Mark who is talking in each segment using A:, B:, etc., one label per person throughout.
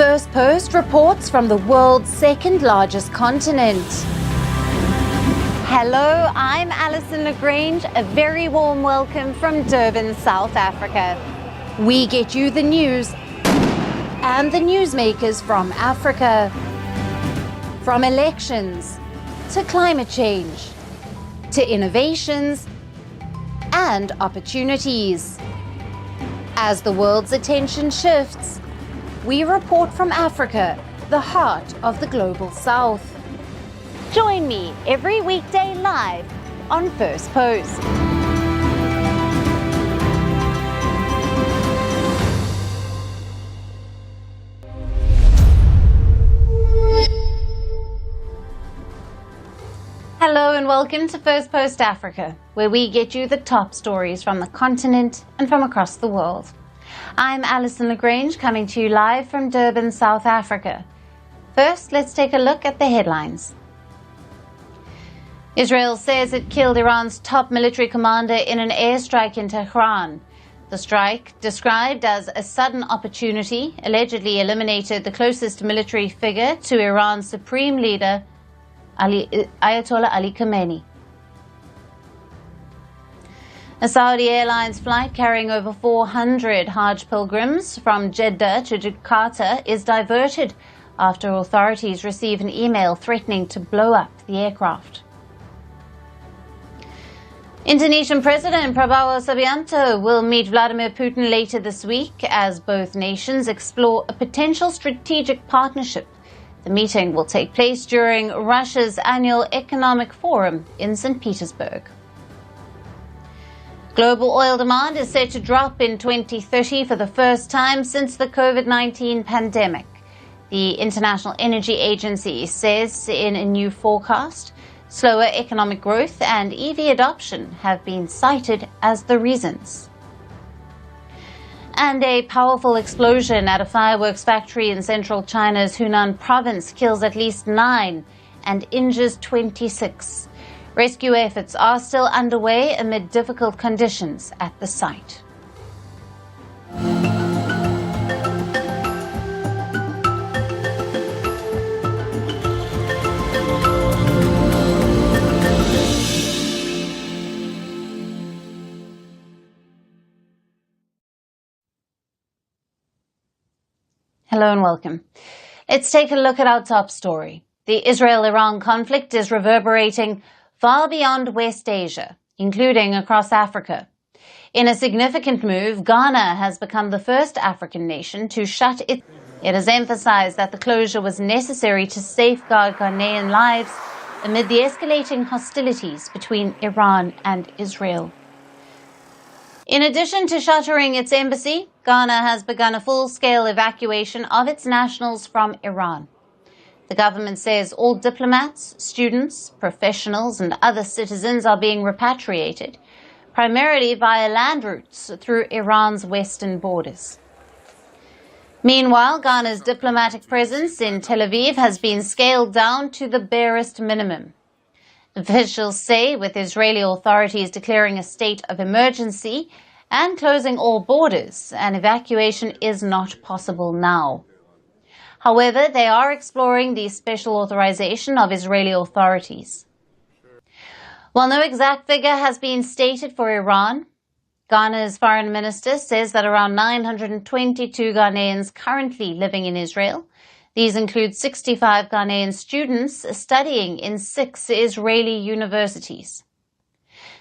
A: Firstpost reports from the world's second largest continent. Hello, I'm Alison Lagrange. A very warm welcome from Durban, South Africa. We get you the news and the newsmakers from Africa. From elections to climate change to innovations and opportunities. As the world's attention shifts, we report from Africa, the heart of the global south. Join me every weekday live on Firstpost. Hello and welcome to Firstpost Africa, where we get you the top stories from the continent and from across the world. I'm Alison Lagrange, coming to you live from Durban, South Africa. First, let's take a look at the headlines. Israel says it killed Iran's top military commander in an airstrike in Tehran. The strike, described as a sudden opportunity, allegedly eliminated the closest military figure to Iran's supreme leader, Ayatollah Ali Khamenei. A Saudi Airlines flight carrying over 400 Hajj pilgrims from Jeddah to Jakarta is diverted after authorities receive an email threatening to blow up the aircraft. Indonesian President Prabowo Subianto will meet Vladimir Putin later this week as both nations explore a potential strategic partnership. The meeting will take place during Russia's annual economic forum in St. Petersburg. Global oil demand is set to drop in 2030 for the first time since the COVID-19 pandemic. The International Energy Agency says in a new forecast, slower economic growth and EV adoption have been cited as the reasons. And a powerful explosion at a fireworks factory in central China's Hunan province kills at least 9 and injures 26. Rescue efforts are still underway amid difficult conditions at the site. Hello and welcome. Let's take a look at our top story. The Israel-Iran conflict is reverberating far beyond West Asia, including across Africa. In a significant move, Ghana has become the first African nation to shut its. It has emphasized that the closure was necessary to safeguard Ghanaian lives amid the escalating hostilities between Iran and Israel. In addition to shuttering its embassy, Ghana has begun a full-scale evacuation of its nationals from Iran. The government says all diplomats, students, professionals and other citizens are being repatriated, primarily via land routes through Iran's western borders. Meanwhile, Ghana's diplomatic presence in Tel Aviv has been scaled down to the barest minimum. Officials say with Israeli authorities declaring a state of emergency and closing all borders, an evacuation is not possible now. However, they are exploring the special authorization of Israeli authorities. While no exact figure has been stated for Iran, Ghana's foreign minister says that around 922 Ghanaians currently living in Israel. These include 65 Ghanaian students studying in 6 Israeli universities.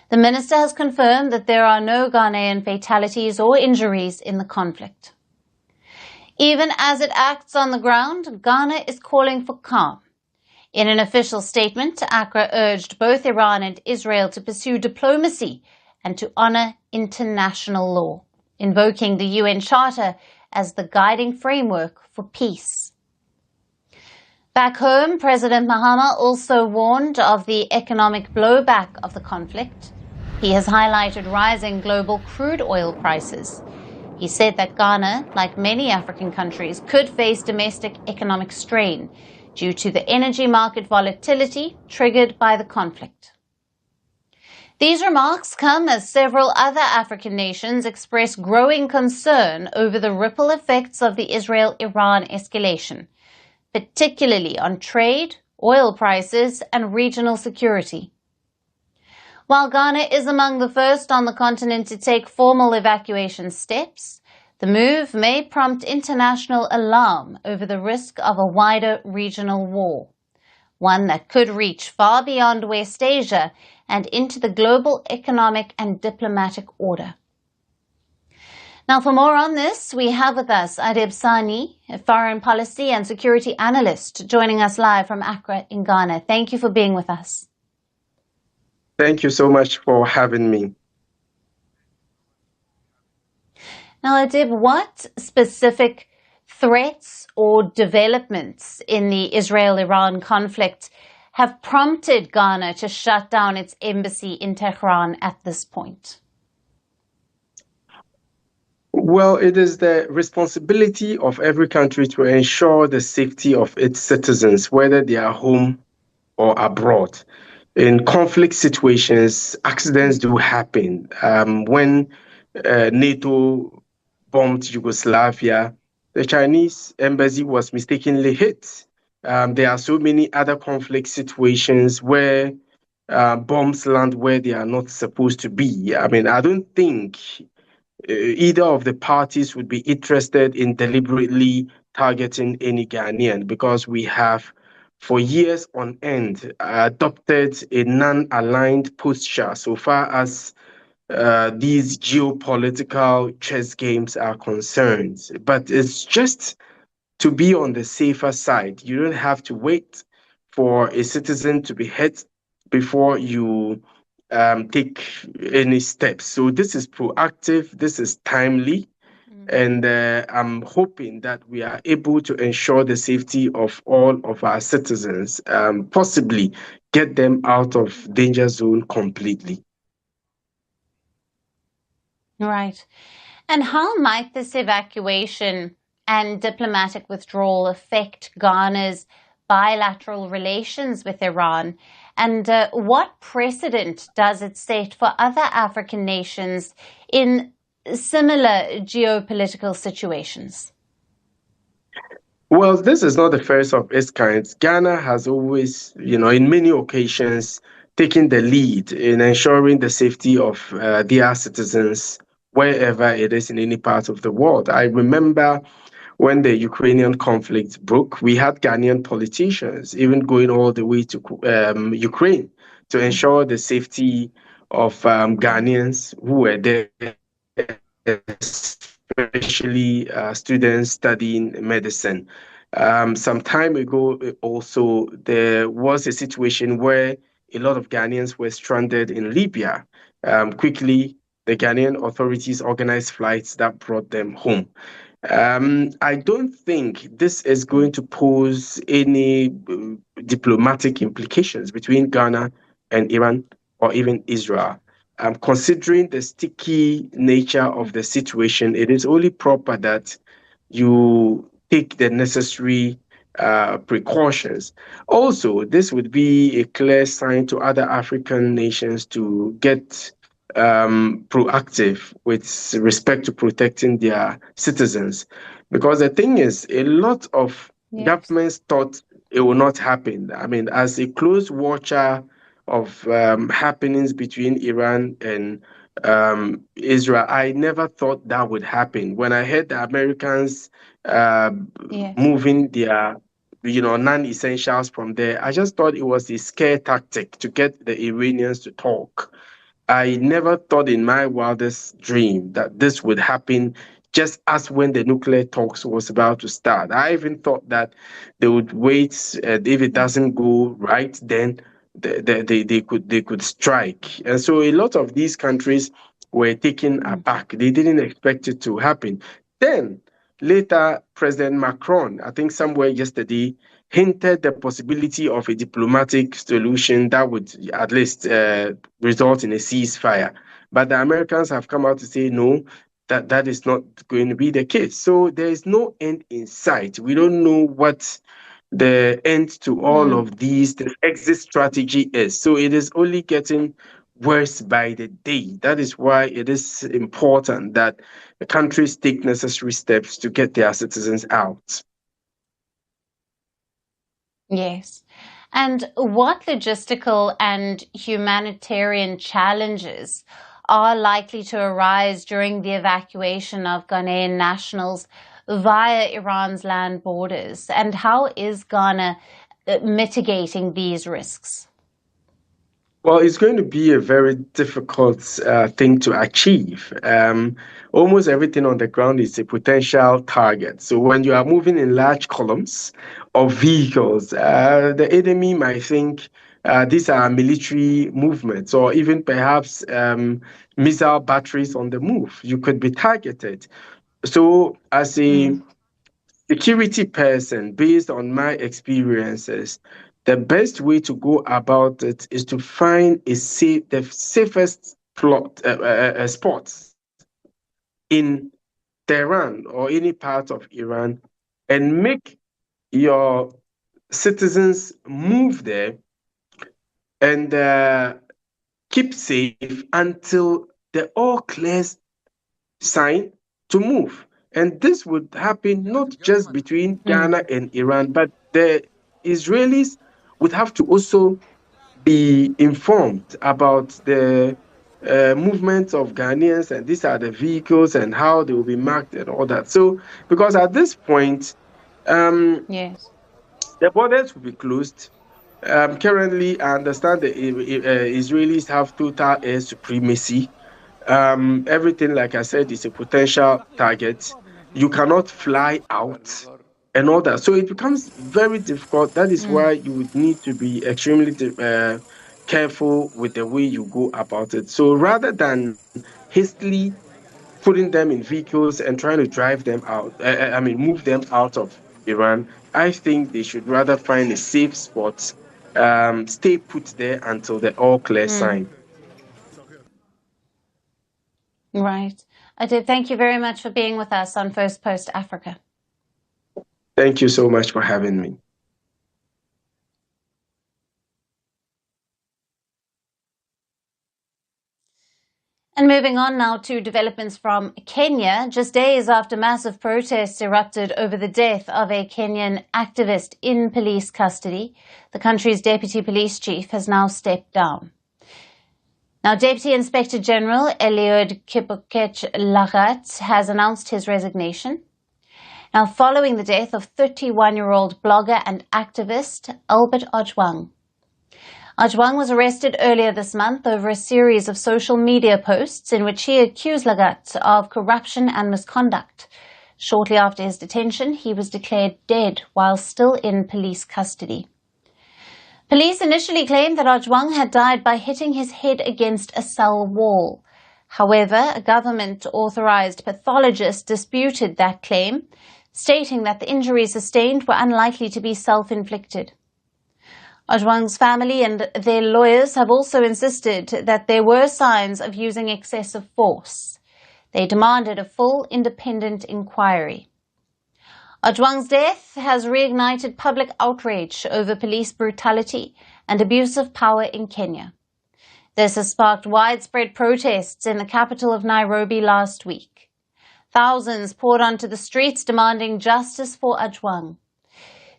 A: The minister has confirmed that there are no Ghanaian fatalities or injuries in the conflict. Even as it acts on the ground, Ghana is calling for calm. In an official statement, Accra urged both Iran and Israel to pursue diplomacy and to honor international law, invoking the UN Charter as the guiding framework for peace. Back home, President Mahama also warned of the economic blowback of the conflict. He has highlighted rising global crude oil prices. He said that Ghana, like many African countries, could face domestic economic strain due to the energy market volatility triggered by the conflict. These remarks come as several other African nations express growing concern over the ripple effects of the Israel-Iran escalation, particularly on trade, oil prices, and regional security. While Ghana is among the first on the continent to take formal evacuation steps, the move may prompt international alarm over the risk of a wider regional war, one that could reach far beyond West Asia and into the global economic and diplomatic order. Now, for more on this, we have with us Adib Sani, a foreign policy and security analyst, joining us live from Accra in Ghana. Thank you for being with us.
B: Thank you so much for having me.
A: Now, Adib, what specific threats or developments in the Israel-Iran conflict have prompted Ghana to shut down its embassy in Tehran at this point?
B: Well, it is the responsibility of every country to ensure the safety of its citizens, whether they are home or abroad. In conflict situations, accidents do happen. When NATO bombed Yugoslavia, the Chinese embassy was mistakenly hit. There are so many other conflict situations where bombs land where they are not supposed to be. I mean, I don't think either of the parties would be interested in deliberately targeting any Ghanaian, because we have for years on end adopted a non-aligned posture so far as these geopolitical chess games are concerned. But it's just to be on the safer side. You don't have to wait for a citizen to be hit before you take any steps. So this is proactive, this is timely, and I'm hoping that we are able to ensure the safety of all of our citizens, possibly get them out of danger zone completely.
A: Right. And how might this evacuation and diplomatic withdrawal affect Ghana's bilateral relations with Iran? And what precedent does it set for other African nations in similar geopolitical situations?
B: Well, this is not the first of its kind. Ghana has always, in many occasions, taken the lead in ensuring the safety of their citizens wherever it is in any part of the world. I remember when the Ukrainian conflict broke, we had Ghanaian politicians even going all the way to Ukraine to ensure the safety of Ghanaians who were there, especially students studying medicine. Some time ago, also, there was a situation where a lot of Ghanaians were stranded in Libya. Quickly, the Ghanaian authorities organized flights that brought them home. I don't think this is going to pose any diplomatic implications between Ghana and Iran or even Israel. Considering the sticky nature of the situation, it is only proper that you take the necessary precautions. Also, this would be a clear sign to other African nations to get proactive with respect to protecting their citizens. Because the thing is, a lot of governments thought it will not happen. I mean, as a close watcher of happenings between Iran and Israel, I never thought that would happen. When I heard the Americans moving their non-essentials from there, I just thought it was a scare tactic to get the Iranians to talk. I never thought in my wildest dream that this would happen just as when the nuclear talks was about to start. I even thought that they would wait, if it doesn't go right, then they could strike. And so a lot of these countries were taken aback. They didn't expect it to happen. Then later, President Macron, I think somewhere yesterday, hinted the possibility of a diplomatic solution that would at least result in a ceasefire. But the Americans have come out to say no, that is not going to be the case. So there is no end in sight. We don't know what the end to all of these, the exit strategy is. So it is only getting worse by the day. That is why it is important that the countries take necessary steps to get their citizens out.
A: Yes. And what logistical and humanitarian challenges are likely to arise during the evacuation of Ghanaian nationals via Iran's land borders? And how is Ghana mitigating these risks?
B: Well, it's going to be a very difficult thing to achieve. Almost everything on the ground is a potential target. So when you are moving in large columns of vehicles, the enemy might think these are military movements or even perhaps missile batteries on the move. You could be targeted. So as a security person, based on my experiences, the best way to go about it is to find the safest spots in Tehran or any part of Iran and make your citizens move there and keep safe until the all clear sign to move. And this would happen not just between Ghana and Iran, but the Israelis would have to also be informed about the movement of Ghanaians, and these are the vehicles and how they will be marked and all that. So, because at this point,
A: Yes.
B: the borders will be closed. Currently, I understand the Israelis have total air supremacy. Everything, like I said, is a potential target. You cannot fly out and all that. So it becomes very difficult. That is why you would need to be extremely careful with the way you go about it. So rather than hastily putting them in vehicles and trying to drive them out, move them out of Iran, I think they should rather find a safe spot, stay put there until the all clear sign.
A: Right. Adib, thank you very much for being with us on Firstpost Africa.
B: Thank you so much for having me.
A: And moving on now to developments from Kenya, just days after massive protests erupted over the death of a Kenyan activist in police custody, the country's deputy police chief has now stepped down. Now, Deputy Inspector General Eliud Kipokech Lagat has announced his resignation. Now, following the death of 31-year-old blogger and activist Albert Ojwang. Ojwang was arrested earlier this month over a series of social media posts in which he accused Lagat of corruption and misconduct. Shortly after his detention, he was declared dead while still in police custody. Police initially claimed that Ojwang had died by hitting his head against a cell wall. However, a government-authorized pathologist disputed that claim, stating that the injuries sustained were unlikely to be self-inflicted. Ojwang's family and their lawyers have also insisted that there were signs of using excessive force. They demanded a full independent inquiry. Ojwang's death has reignited public outrage over police brutality and abuse of power in Kenya. This has sparked widespread protests in the capital of Nairobi last week. Thousands poured onto the streets demanding justice for Ojwang.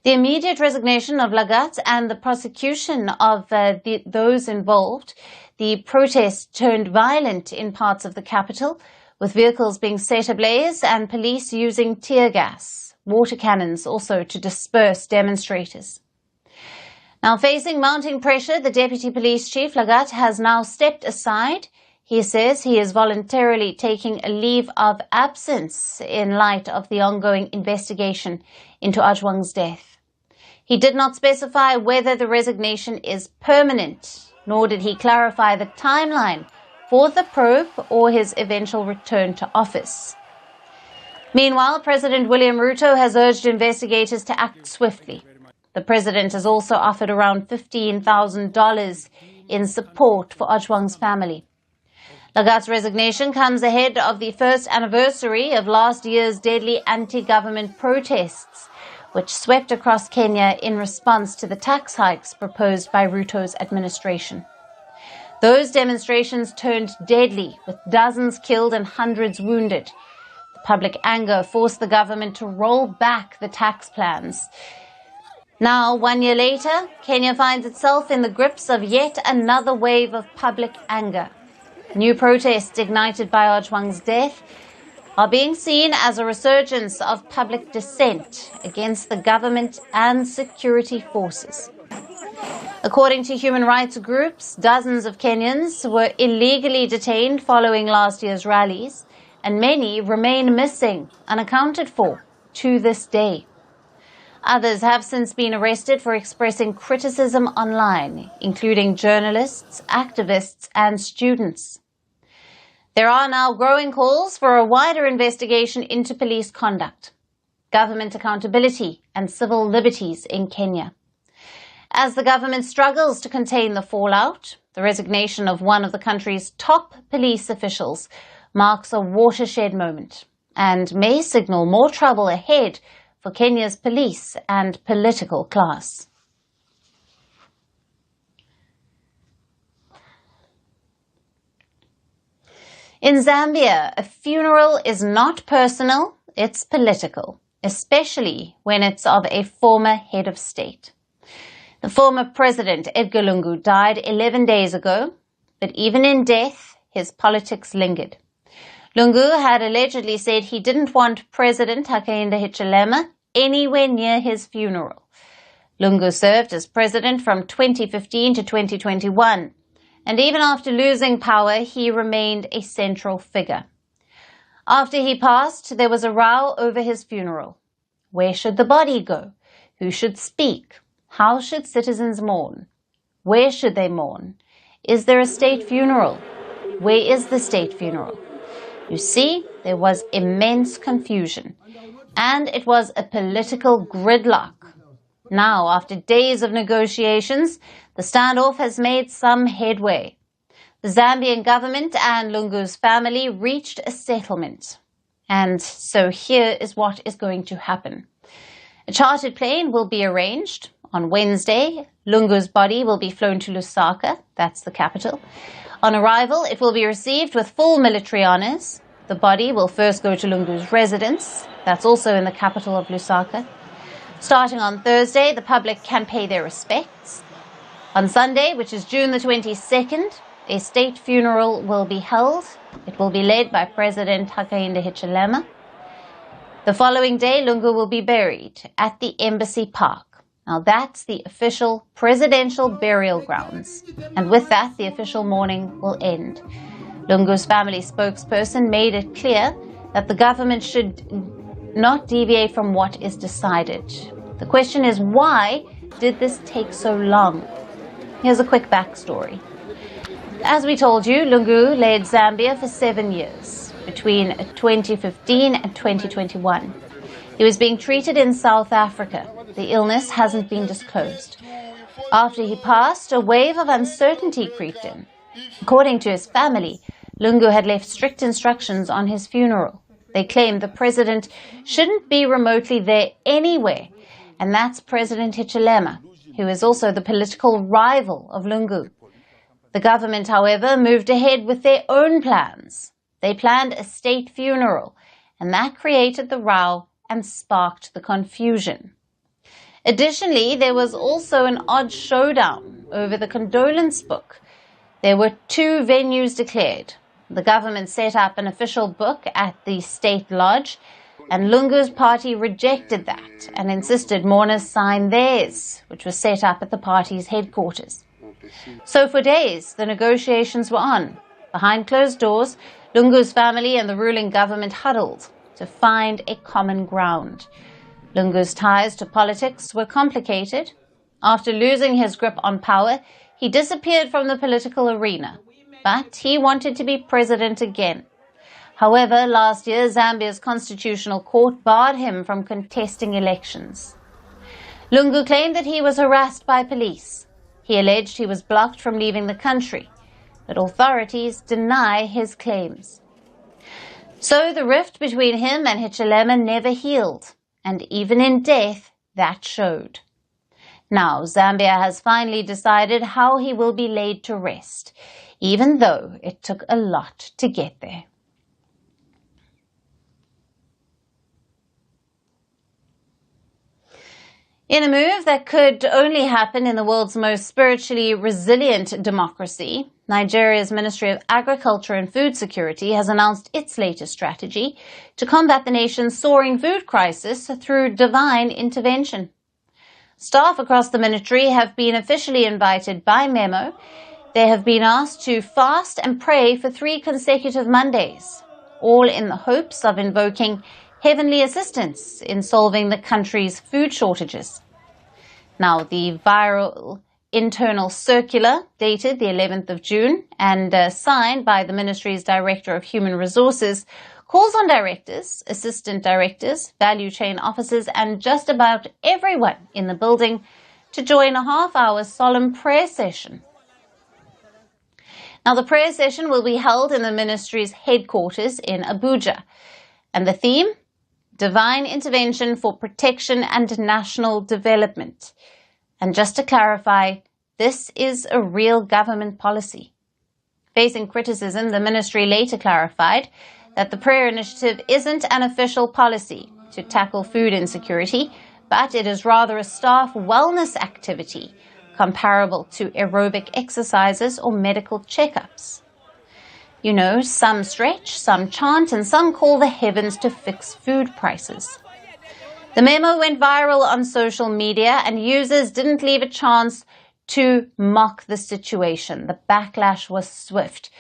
A: The immediate resignation of Lagat and the prosecution of those involved, the protests turned violent in parts of the capital, with vehicles being set ablaze and police using tear gas, water cannons also to disperse demonstrators. Now, facing mounting pressure, the Deputy Police Chief Lagat has now stepped aside. He says he is voluntarily taking a leave of absence in light of the ongoing investigation into Ojwang's death. He did not specify whether the resignation is permanent, nor did he clarify the timeline for the probe or his eventual return to office. Meanwhile, President William Ruto has urged investigators to act swiftly. The president has also offered around $15,000 in support for Ojwang's family. Lagat's resignation comes ahead of the first anniversary of last year's deadly anti-government protests, which swept across Kenya in response to the tax hikes proposed by Ruto's administration. Those demonstrations turned deadly, with dozens killed and hundreds wounded. The public anger forced the government to roll back the tax plans. Now, 1 year later, Kenya finds itself in the grips of yet another wave of public anger. New protests ignited by Ojwang's death are being seen as a resurgence of public dissent against the government and security forces. According to human rights groups, dozens of Kenyans were illegally detained following last year's rallies, and many remain missing, unaccounted for, to this day. Others have since been arrested for expressing criticism online, including journalists, activists, and students. There are now growing calls for a wider investigation into police conduct, government accountability, and civil liberties in Kenya. As the government struggles to contain the fallout, the resignation of one of the country's top police officials marks a watershed moment and may signal more trouble ahead for Kenya's police and political class. In Zambia, a funeral is not personal, it's political, especially when it's of a former head of state. The former president, Edgar Lungu, died 11 days ago, but even in death, his politics lingered. Lungu had allegedly said he didn't want President Hakainde Hichilema anywhere near his funeral. Lungu served as president from 2015 to 2021, and even after losing power, he remained a central figure. After he passed, there was a row over his funeral. Where should the body go? Who should speak? How should citizens mourn? Where should they mourn? Is there a state funeral? Where is the state funeral? You see, there was immense confusion, and it was a political gridlock. Now, after days of negotiations, the standoff has made some headway. The Zambian government and Lungu's family reached a settlement. And so here is what is going to happen. A chartered plane will be arranged. On Wednesday, Lungu's body will be flown to Lusaka, that's the capital. On arrival, it will be received with full military honors. The body will first go to Lungu's residence, that's also in the capital of Lusaka. Starting on Thursday, the public can pay their respects. On Sunday, which is June the 22nd, a state funeral will be held. It will be led by President Hakainde Hichilema. The following day, Lungu will be buried at the Embassy Park. Now that's the official presidential burial grounds. And with that, the official mourning will end. Lungu's family spokesperson made it clear that the government should not deviate from what is decided. The question is, why did this take so long? Here's a quick backstory. As we told you, Lungu led Zambia for 7 years, between 2015 and 2021. He was being treated in South Africa. The illness hasn't been disclosed. After he passed, a wave of uncertainty crept in. According to his family, Lungu had left strict instructions on his funeral. They claimed the president shouldn't be remotely there anyway, and that's President Hichilema, who is also the political rival of Lungu. The government, however, moved ahead with their own plans. They planned a state funeral, and that created the row and sparked the confusion. Additionally, there was also an odd showdown over the condolence book. There were 2 venues declared. The government set up an official book at the State Lodge, and Lungu's party rejected that and insisted mourners sign theirs, which was set up at the party's headquarters. So for days, the negotiations were on. Behind closed doors, Lungu's family and the ruling government huddled to find a common ground. Lungu's ties to politics were complicated. After losing his grip on power, he disappeared from the political arena, but he wanted to be president again. However, last year, Zambia's constitutional court barred him from contesting elections. Lungu claimed that he was harassed by police. He alleged he was blocked from leaving the country, but authorities deny his claims. So the rift between him and Hichilema never healed, and even in death, that showed. Now, Zambia has finally decided how he will be laid to rest. even though it took a lot to get there. In a move that could only happen in the world's most spiritually resilient democracy, Nigeria's Ministry of Agriculture and Food Security has announced its latest strategy to combat the nation's soaring food crisis through divine intervention. Staff across the ministry have been officially invited by memo. They have been asked to fast and pray for 3 consecutive Mondays, all in the hopes of invoking heavenly assistance in solving the country's food shortages. Now, the viral internal circular dated the 11th of June and signed by the ministry's Director of Human Resources calls on directors, assistant directors, value chain officers, and just about everyone in the building to join a half-hour solemn prayer session. Now, the prayer session will be held in the ministry's headquarters in Abuja, and the theme: Divine Intervention for Protection and National Development. And just to clarify, this is a real government policy. Facing criticism, the ministry later clarified that the prayer initiative isn't an official policy to tackle food insecurity, but it is rather a staff wellness activity comparable to aerobic exercises or medical checkups. You know, some stretch, some chant, and some call the heavens to fix food prices. The memo went viral on social media, and users didn't leave a chance to mock the situation. The backlash was swift.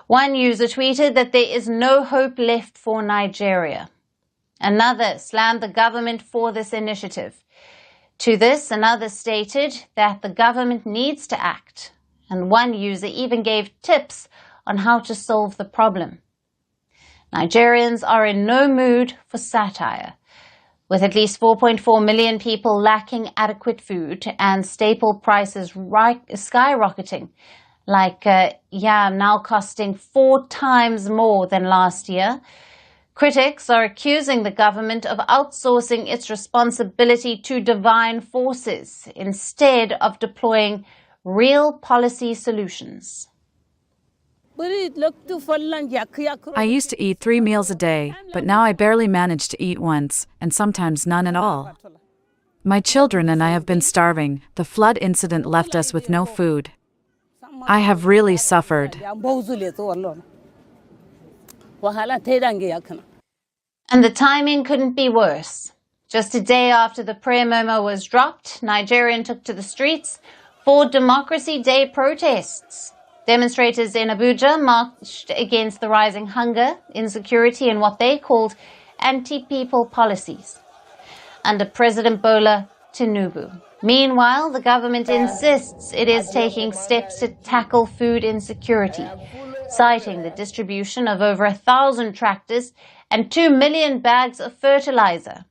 A: One user tweeted that there is no hope left for Nigeria. Another slammed the government for this initiative. To this, another stated that the government needs to act, and one user even gave tips on how to solve the problem. Nigerians are in no mood for satire. With at least 4.4 million people lacking adequate food and staple prices skyrocketing, like yam now costing 4 times more than last year, critics are accusing the government of outsourcing its responsibility to divine forces instead of deploying real policy solutions.
C: I used to eat 3 meals a day, but now I barely manage to eat once, and sometimes none at all. My children and I have been starving. The flood incident left us with no food. I have really suffered.
A: And the timing couldn't be worse. Just a day after the prayer memo was dropped, Nigerians took to the streets for Democracy Day protests. Demonstrators in Abuja marched against the rising hunger, insecurity, and what they called anti-people policies under President Bola Tinubu. Meanwhile, the government insists it is taking steps to tackle food insecurity, citing the distribution of over 1,000 tractors and 2 million bags of fertilizer.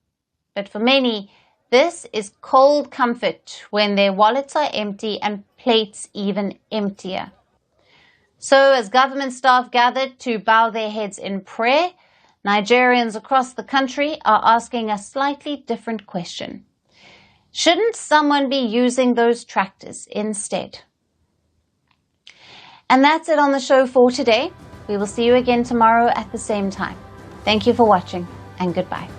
A: But for many, this is cold comfort when their wallets are empty and plates even emptier. So as government staff gathered to bow their heads in prayer, Nigerians across the country are asking a slightly different question. Shouldn't someone be using those tractors instead? And that's it on the show for today. We will see you again tomorrow at the same time. Thank you for watching, and goodbye.